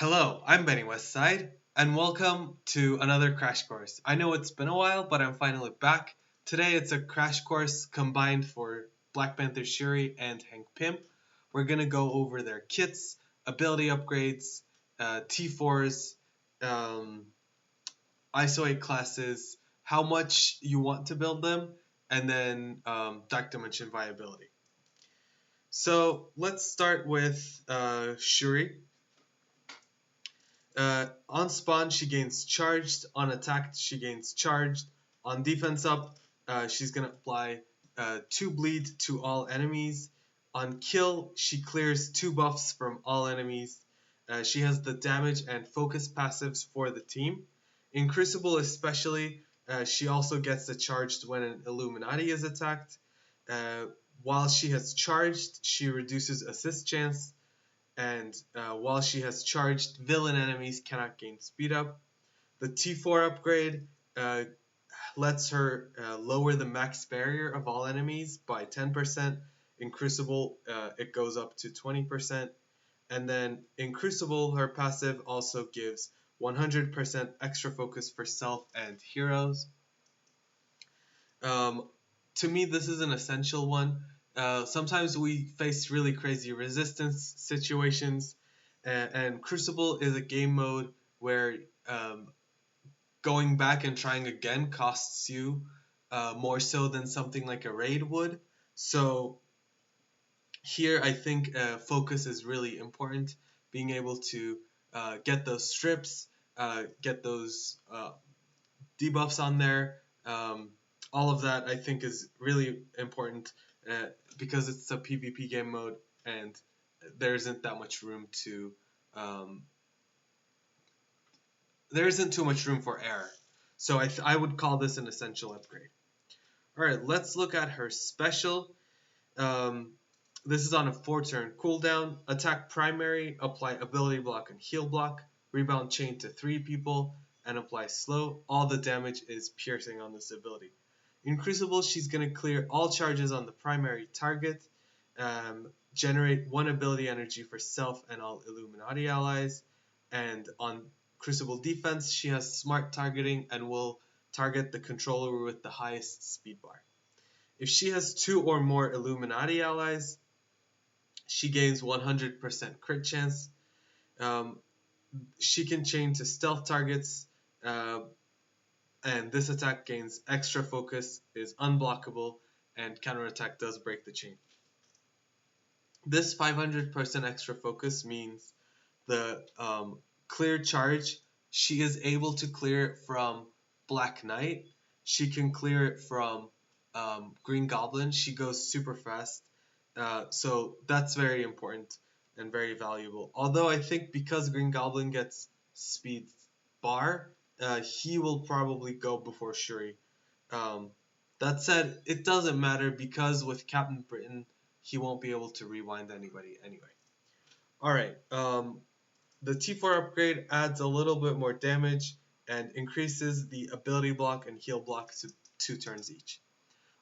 Hello, I'm Benny Westside, and welcome to another crash course. I know it's been a while, but I'm finally back. Today it's a crash course combined for Black Panther Shuri and Hank Pym. We're gonna go over their kits, ability upgrades, T4s, um, ISO 8 classes, how much you want to build them, and then Dark Dimension viability. So let's start with Shuri. On spawn, she gains charged. On attack, she gains charged. On defense up, she's going to apply 2 bleed to all enemies. On kill, she clears 2 buffs from all enemies. She has the damage and focus passives for the team. In Crucible especially, she also gets the charged when an Illuminati is attacked. Uh, while she has charged, she reduces assist chance, and while she has charged, villain enemies cannot gain speed up. The T4 upgrade lets her lower the max barrier of all enemies by 10%. In Crucible, it goes up to 20%. And then in Crucible, her passive also gives 100% extra focus for self and heroes. Um, to me, this is an essential one. Sometimes we face really crazy resistance situations, and Crucible is a game mode where going back and trying again costs you more so than something like a raid would. So here, I think focus is really important. Being able to get those strips, get those debuffs on there. All of that I think is really important because it's a PvP game mode and there isn't that much room to um, there isn't too much room for error. So I would call this an essential upgrade. All right, let's look at her special. Um, this is on a 4-turn cooldown. Attack primary, apply ability block and heal block. Rebound chain to 3 people and apply slow. All the damage is piercing on this ability. In Crucible, she's going to clear all charges on the primary target, generate 1 ability energy for self and all Illuminati allies, and on Crucible defense, she has smart targeting and will target the controller with the highest speed bar. If she has 2 or more Illuminati allies, she gains 100% crit chance. Um, she can chain to stealth targets, and this attack gains extra focus, is unblockable, and counterattack does break the chain. This 500% extra focus means the clear charge, she is able to clear it from Black Knight. She can clear it from Green Goblin. She goes super fast. So that's very important and very valuable. Although I think because Green Goblin gets speed bar, he will probably go before Shuri. That said, it doesn't matter because with Captain Britain, he won't be able to rewind anybody anyway. Alright, the T4 upgrade adds a little bit more damage and increases the ability block and heal block to 2 turns each.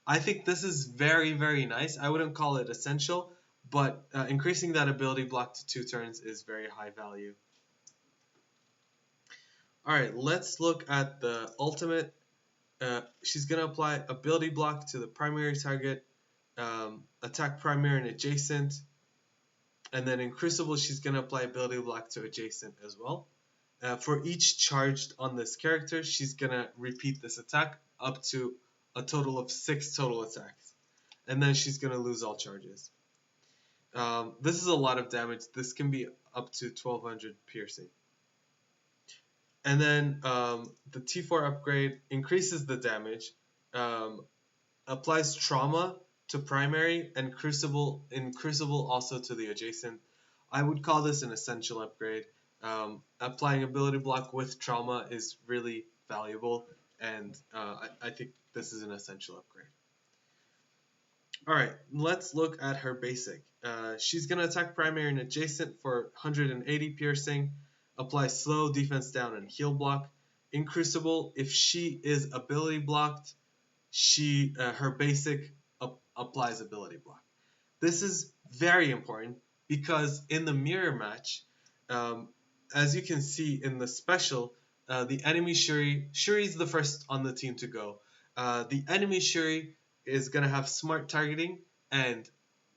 I think this is very, very nice. I wouldn't call it essential, but increasing that ability block to 2 turns is very high value. Alright, let's look at the ultimate. She's going to apply ability block to the primary target, attack primary and adjacent, and then in Crucible she's going to apply ability block to adjacent as well. For each charged on this character, she's going to repeat this attack up to a total of 6 total attacks. And then she's going to lose all charges. This is a lot of damage. This can be up to 1200 piercing. And then the T4 upgrade increases the damage, applies trauma to primary, and Crucible also to the adjacent. I would call this an essential upgrade. Applying ability block with trauma is really valuable, and I think this is an essential upgrade. Alright, let's look at her basic. She's going to attack primary and adjacent for 180 piercing, apply slow, defense down, and heal block. In Crucible, if she is ability blocked, her basic applies ability block. This is very important because in the mirror match, as you can see in the special, the enemy Shuri's the first on the team to go. The enemy Shuri is gonna have smart targeting and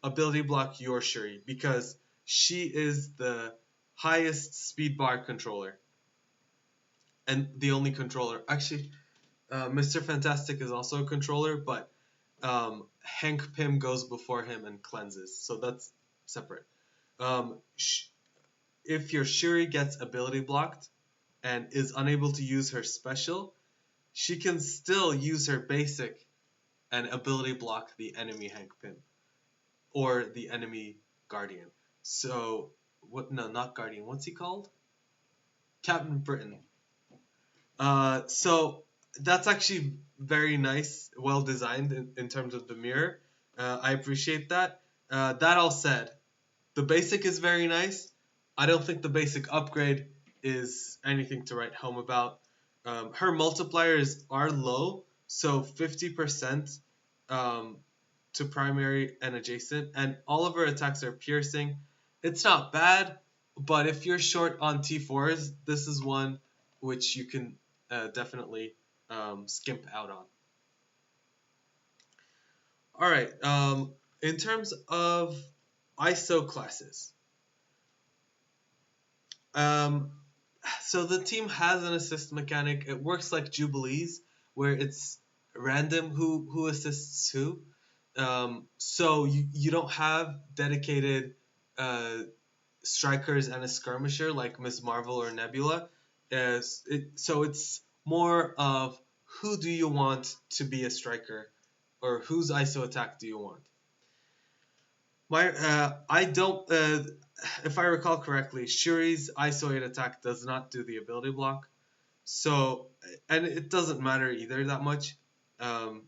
ability block your Shuri because she is the highest speed bar controller and the only controller. Actually, Mr. Fantastic is also a controller, but Hank Pym goes before him and cleanses, so that's separate. Um, if your Shuri gets ability blocked and is unable to use her special, she can still use her basic and ability block the enemy Hank Pym or the enemy Guardian. So what? No, not Guardian. What's he called? Captain Britain. So that's actually very nice, well designed in terms of the mirror. I appreciate that. That all said, the basic is very nice. I don't think the basic upgrade is anything to write home about. Her multipliers are low, so 50% um, to primary and adjacent, and all of her attacks are piercing. It's not bad, but if you're short on T4s, this is one which you can definitely skimp out on. All right. In terms of ISO classes, um, so the team has an assist mechanic. It works like Jubilees, where it's random who assists who. So you don't have dedicated strikers and a skirmisher like Miss Marvel or Nebula. So it's more of who do you want to be a striker, or whose ISO attack do you want? I don't. If I recall correctly, Shuri's ISO 8 attack does not do the ability block. So, and it doesn't matter either that much,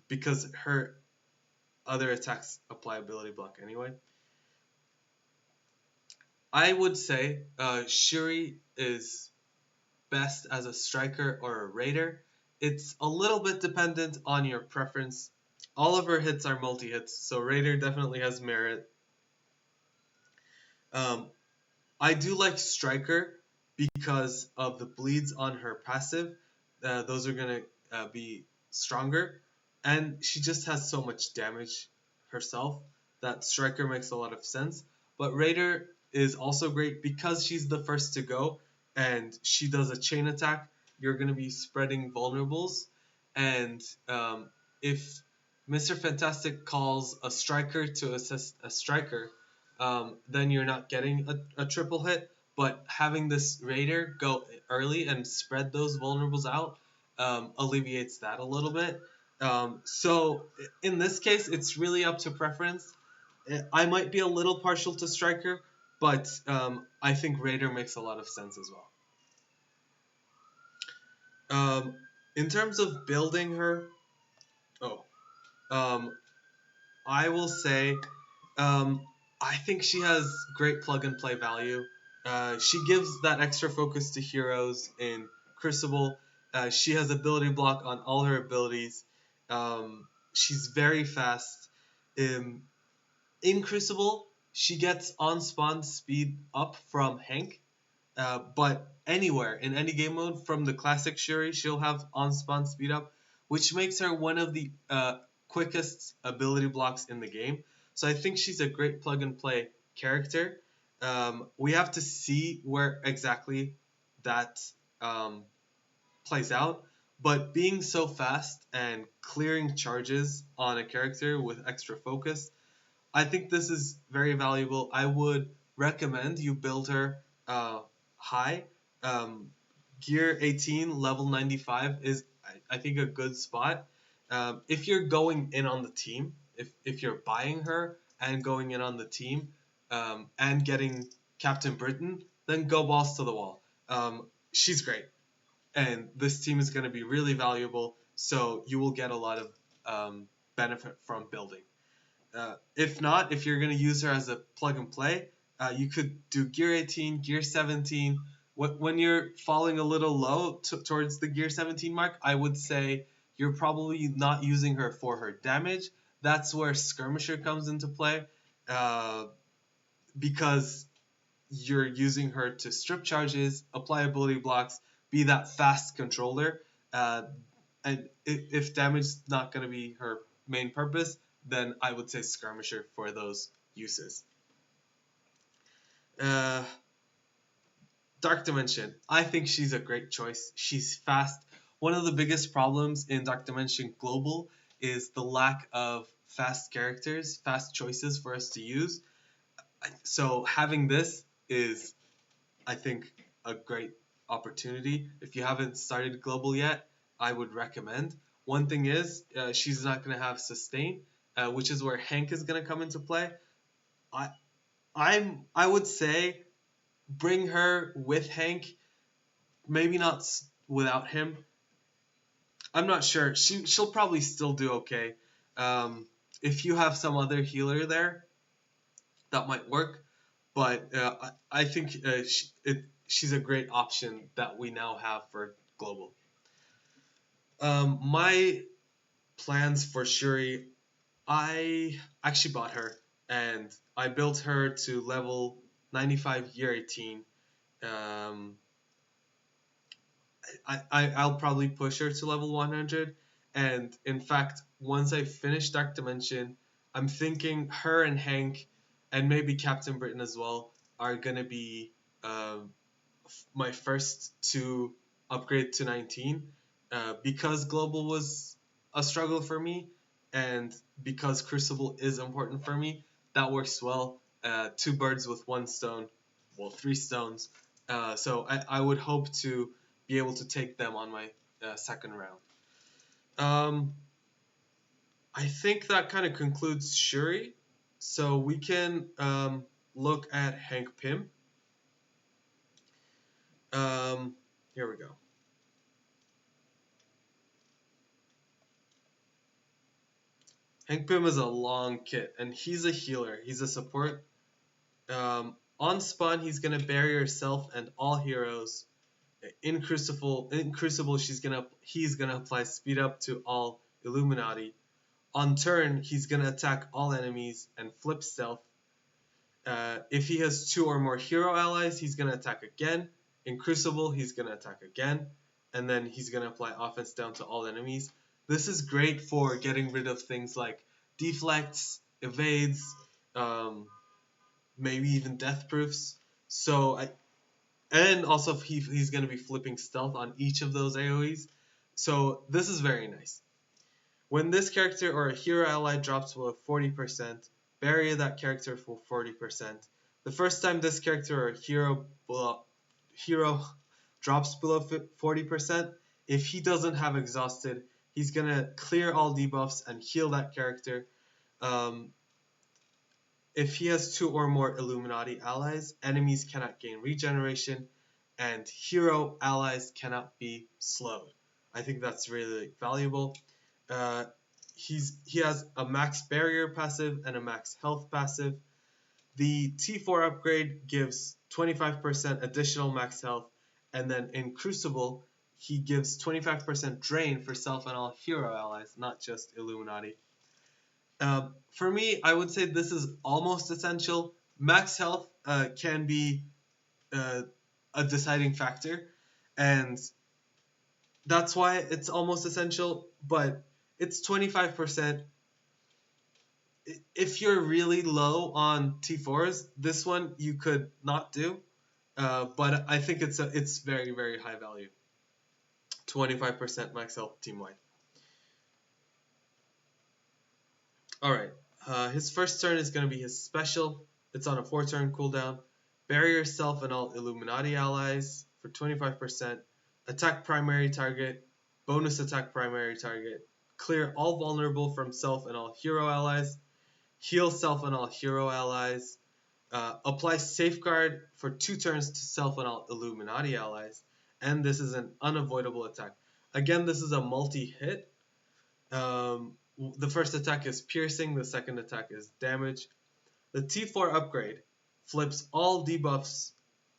because her other attacks apply ability block anyway. I would say Shuri is best as a striker or a raider. It's a little bit dependent on your preference. All of her hits are multi-hits, so raider definitely has merit. Um, I do like striker because of the bleeds on her passive. Those are gonna be stronger, and she just has so much damage herself that striker makes a lot of sense. But raider is also great because she's the first to go and she does a chain attack. You're gonna be spreading vulnerables, and if Mr. Fantastic calls a striker to assist a striker, then you're not getting a triple hit. But having this raider go early and spread those vulnerables out alleviates that a little bit. So in this case, it's really up to preference. I might be a little partial to striker, but I think raider makes a lot of sense as well. In terms of building her, oh, um, I will say I think she has great plug and play value. She gives that extra focus to heroes in Crucible. She has ability block on all her abilities. She's very fast. In Crucible, she gets on spawn speed up from Hank, but anywhere in any game mode from the classic Shuri, she'll have on spawn speed up, which makes her one of the quickest ability blocks in the game. So I think she's a great plug and play character. We have to see where exactly that plays out. But being so fast and clearing charges on a character with extra focus, I think this is very valuable. I would recommend you build her high. Gear 18, level 95 is, I think, a good spot. If you're going in on the team, if you're buying her and going in on the team and getting Captain Britain, then go balls to the wall. She's great. And this team is going to be really valuable, so you will get a lot of benefit from building. If not, if you're going to use her as a plug and play, you could do Gear 18, Gear 17. When you're falling a little low towards the Gear 17 mark, I would say you're probably not using her for her damage. That's where Skirmisher comes into play, because you're using her to strip charges, apply ability blocks, be that fast controller. Uh, and if damage is not going to be her main purpose, then I would say skirmisher for those uses. Uh, Dark Dimension. I think she's a great choice. She's fast. One of the biggest problems in Dark Dimension Global is the lack of fast characters, fast choices for us to use. So having this is, I think, a great opportunity. If you haven't started Global yet, I would recommend. One thing is, she's not going to have sustain, which is where Hank is going to come into play. I I would say bring her with Hank, maybe not without him. I'm not sure. She'll probably still do okay. If you have some other healer there, that might work. But I think she's a great option that we now have for global. My plans for Shuri, I actually bought her and I built her to level 95 year 18. Um, I'll probably push her to level 100. And in fact, once I finish Dark Dimension, I'm thinking her and Hank, and maybe Captain Britain as well, are gonna be my first to upgrade to 19. Because Global was a struggle for me, and because Crucible is important for me, that works well. Two birds with one stone, well, three stones. So I would hope to be able to take them on my second round. Um, I think that kind of concludes Shuri. So we can look at Hank Pym. Here we go. Hank Pym is a long kit, and he's a healer. He's a support. On spawn, he's gonna bury yourself and all heroes. In Crucible, he's gonna apply speed up to all Illuminati. On turn, he's gonna attack all enemies and flip stealth. If he has two or more hero allies, he's gonna attack again. In Crucible, he's gonna attack again, and then he's gonna apply offense down to all enemies. This is great for getting rid of things like deflects, evades, um, maybe even death proofs. And also he's going to be flipping stealth on each of those AoEs. So this is very nice. When this character or a hero ally drops below 40%, bury that character for 40%. The first time this character or hero drops below 40%, if he doesn't have exhausted, he's going to clear all debuffs and heal that character. If he has two or more Illuminati allies, enemies cannot gain regeneration, and hero allies cannot be slowed. I think that's really valuable. He has a max barrier passive and a max health passive. The T4 upgrade gives 25% additional max health, and then in Crucible, he gives 25% drain for self and all hero allies, not just Illuminati. For me, I would say this is almost essential. Max health can be a deciding factor, and that's why it's almost essential, but it's 25%. If you're really low on T4s, this one you could not do, but I think it's very, very high value. 25% max health team-wide. Alright, his first turn is going to be his special. It's on a 4-turn cooldown. Bury yourself and all Illuminati allies for 25%. Attack primary target. Bonus attack primary target. Clear all vulnerable from self and all hero allies. Heal self and all hero allies. Apply safeguard for 2 turns to self and all Illuminati allies. And this is an unavoidable attack. Again, this is a multi-hit. The first attack is piercing, the second attack is damage. The T4 upgrade flips all debuffs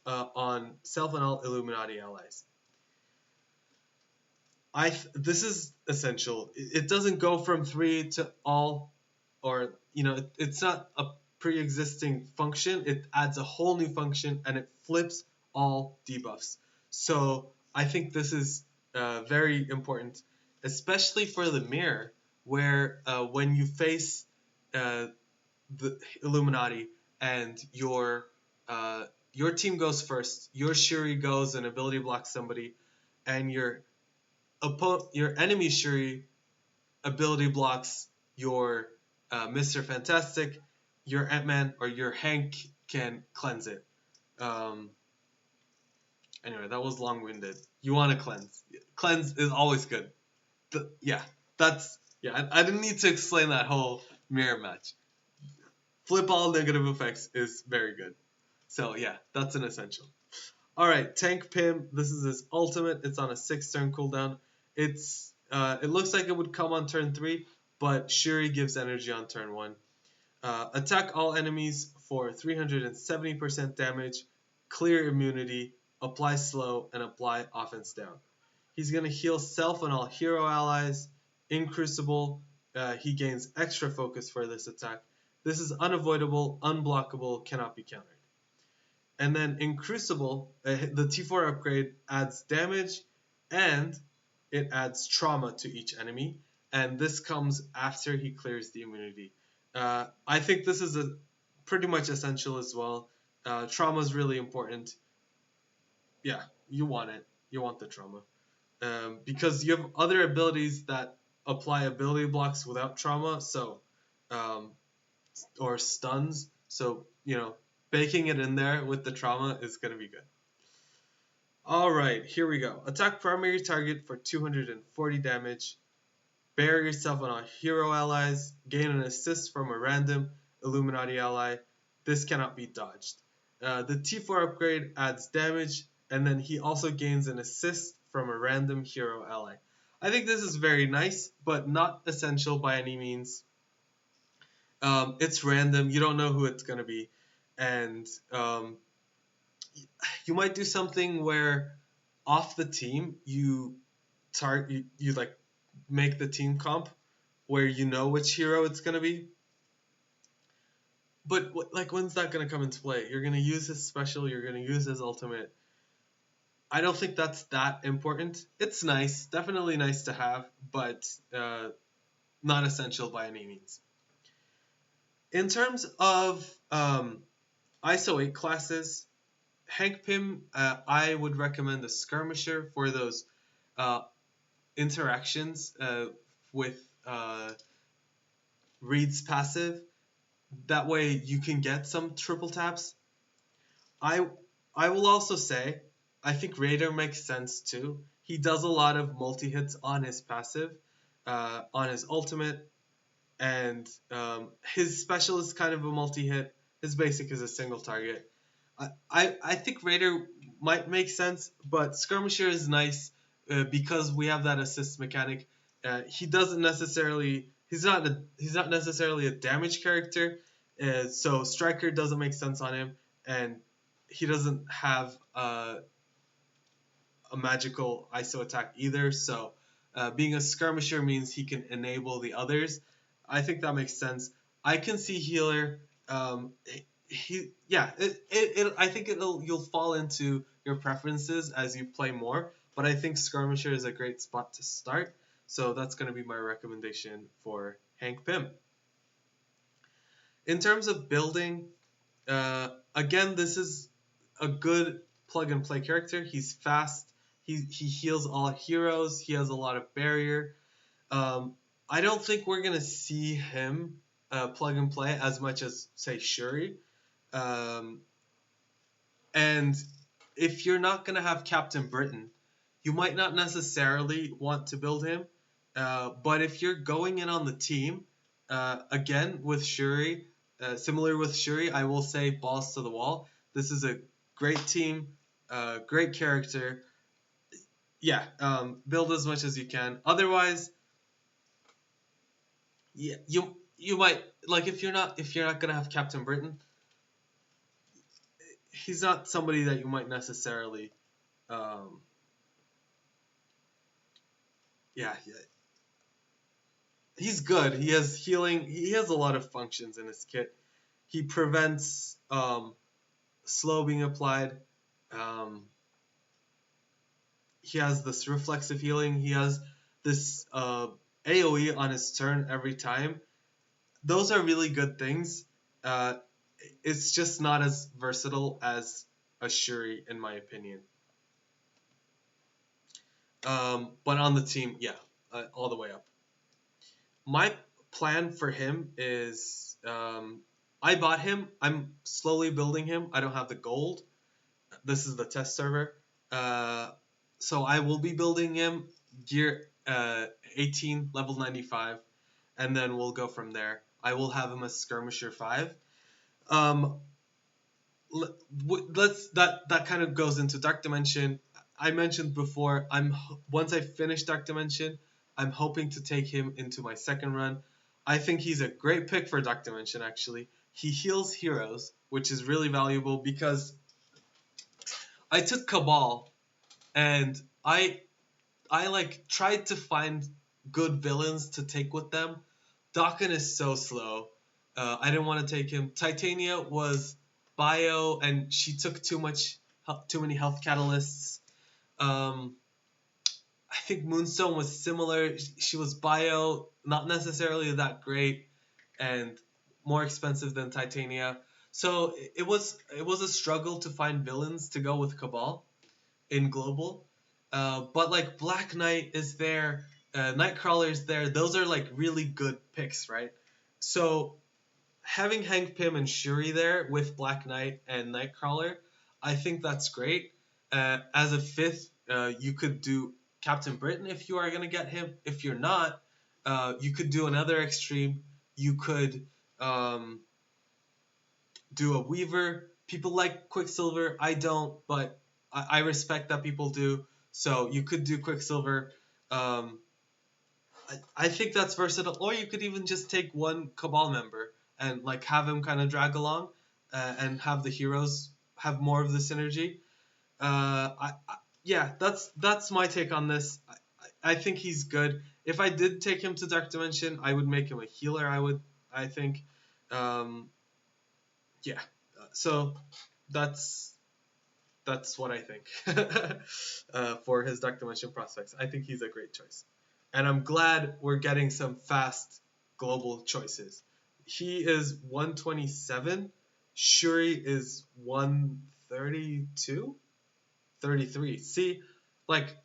on self and all Illuminati allies. This is essential. It doesn't go from 3 to all, or it's not a pre-existing function, it adds a whole new function and it flips all debuffs. So I think this is very important, especially for the mirror, where when you face uh, the Illuminati and your team goes first, your Shuri goes and ability blocks somebody, and your enemy Shuri ability blocks your Mr. Fantastic, your Ant-Man, or your Hank can cleanse it. Um, anyway, that was long-winded. You want to cleanse. Cleanse is always good. Yeah, I didn't need to explain that whole mirror match. Flip all negative effects is very good. So yeah, that's an essential. Alright, Tank Pim, this is his ultimate. It's on a 6-turn cooldown. It looks like it would come on turn 3, but Shuri gives energy on turn 1. Attack all enemies for 370% damage, clear immunity, apply slow, and apply offense down. He's going to heal self and all hero allies. In Crucible, he gains extra focus for this attack. This is unavoidable, unblockable, cannot be countered. And then in Crucible, the T4 upgrade adds damage and it adds trauma to each enemy. And this comes after he clears the immunity. I think this is pretty much essential as well. Trauma is really important. Yeah, you want it. You want the trauma. Because you have other abilities that apply ability blocks without trauma, um, or stuns. So, baking it in there with the trauma is going to be good. Alright, here we go. Attack primary target for 240 damage. Bury yourself on all hero allies. Gain an assist from a random Illuminati ally. This cannot be dodged. The T4 upgrade adds damage, and then he also gains an assist from a random hero ally. I think this is very nice, but not essential by any means. It's random. You don't know who it's going to be. And you might do something where off the team you like make the team comp where you know which hero it's going to be. But like, when's that going to come into play? You're going to use his special, you're going to use his ultimate. I don't think that's that important. It's nice, definitely nice to have, but not essential by any means. In terms of ISO 8 classes, Hank Pym, I would recommend a Skirmisher for those interactions with Reed's passive. That way you can get some triple taps. I will also say, I think Raider makes sense too. He does a lot of multi-hits on his passive, on his ultimate, and his special is kind of a multi-hit. His basic is a single target. I think Raider might make sense, but Skirmisher is nice because we have that assist mechanic. He doesn't necessarily he's not necessarily a damage character, so Striker doesn't make sense on him, and he doesn't have a magical ISO attack either. So being a Skirmisher means he can enable the others. I think that makes sense. I can see Healer. I think you'll fall into your preferences as you play more, but I think Skirmisher is a great spot to start, so that's going to be my recommendation for Hank Pym. In terms of building, again, this is a good plug and play character. He's fast, he heals all heroes, he has a lot of barrier. I don't think we're going to see him plug and play as much as, say, Shuri. And if you're not going to have Captain Britain, you might not necessarily want to build him. But if you're going in on the team, again, with Shuri, similar with Shuri, I will say balls to the wall. This is a great team, great character. Yeah, build as much as you can. Otherwise, yeah, you might, like, if you're not going to have Captain Britain, he's not somebody that you might necessarily, yeah, he's good. He has healing. He has a lot of functions in his kit. He prevents slow being applied. Um, he has this reflexive healing. He has this AoE on his turn every time. Those are really good things. Uh, it's just not as versatile as a Shuri, in my opinion. But on the team, yeah, all the way up. My plan for him is I bought him. I'm slowly building him. I don't have the gold. This is the test server. Uh, so I will be building him gear 18, level 95, and then we'll go from there. I will have him as skirmisher 5. Um, let's that kind of goes into Dark Dimension. I mentioned before, once I finish Dark Dimension, I'm hoping to take him into my second run. I think he's a great pick for Dark Dimension. Actually, he heals heroes, which is really valuable because I took Cabal and I like tried to find good villains to take with them. Dakin is so slow. I didn't want to take him. Titania was bio, and she took too many health catalysts. Um, I think Moonstone was similar. She was bio, not necessarily that great, and more expensive than Titania. So it was a struggle to find villains to go with Cabal in global. But like Black Knight is there, Nightcrawler is there. Those are like really good picks, right? So having Hank Pym and Shuri there with Black Knight and Nightcrawler, I think that's great. As a fifth, you could do Captain Britain if you are gonna get him. If you're not, you could do another extreme. You could do a Weaver. People like Quicksilver. I don't, but I respect that people do. So you could do Quicksilver. Um, I think that's versatile. Or you could even just take one Cabal member and like have him kind of drag along, and have the heroes have more of the synergy. Yeah, that's my take on this. I think he's good. If I did take him to Dark Dimension, I would make him a healer. I think. Um, yeah. So that's that's what I think for his Dark Dimension prospects. I think he's a great choice, and I'm glad we're getting some fast global choices. He is 127. Shuri is 132, 33. See, like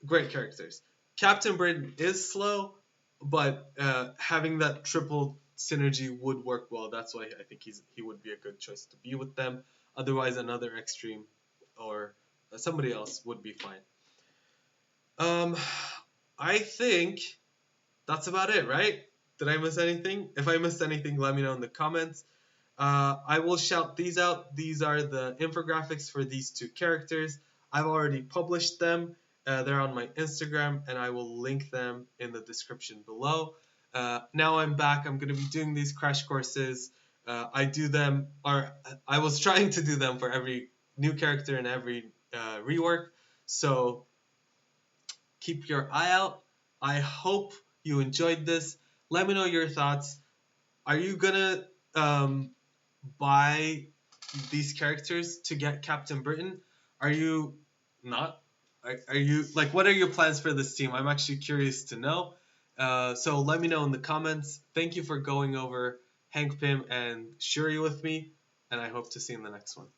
great characters. Captain Britain is slow, but having that triple synergy would work well. That's why I think he would be a good choice to be with them. Otherwise, another extreme or somebody else would be fine. Um, I think that's about it, right? Did I miss anything? If I missed anything, let me know in the comments. I will shout these out. These are the infographics for these two characters. I've already published them. They're on my Instagram, and I will link them in the description below. Now I'm back. I'm going to be doing these crash courses. I do them, or I was trying to do them for every new character and every rework. So keep your eye out. I hope you enjoyed this. Let me know your thoughts. Are you gonna buy these characters to get Captain Britain? Are you not? Are you like what are your plans for this team? I'm actually curious to know. So let me know in the comments. Thank you for going over Hank Pym and Shuri with me, and I hope to see you in the next one.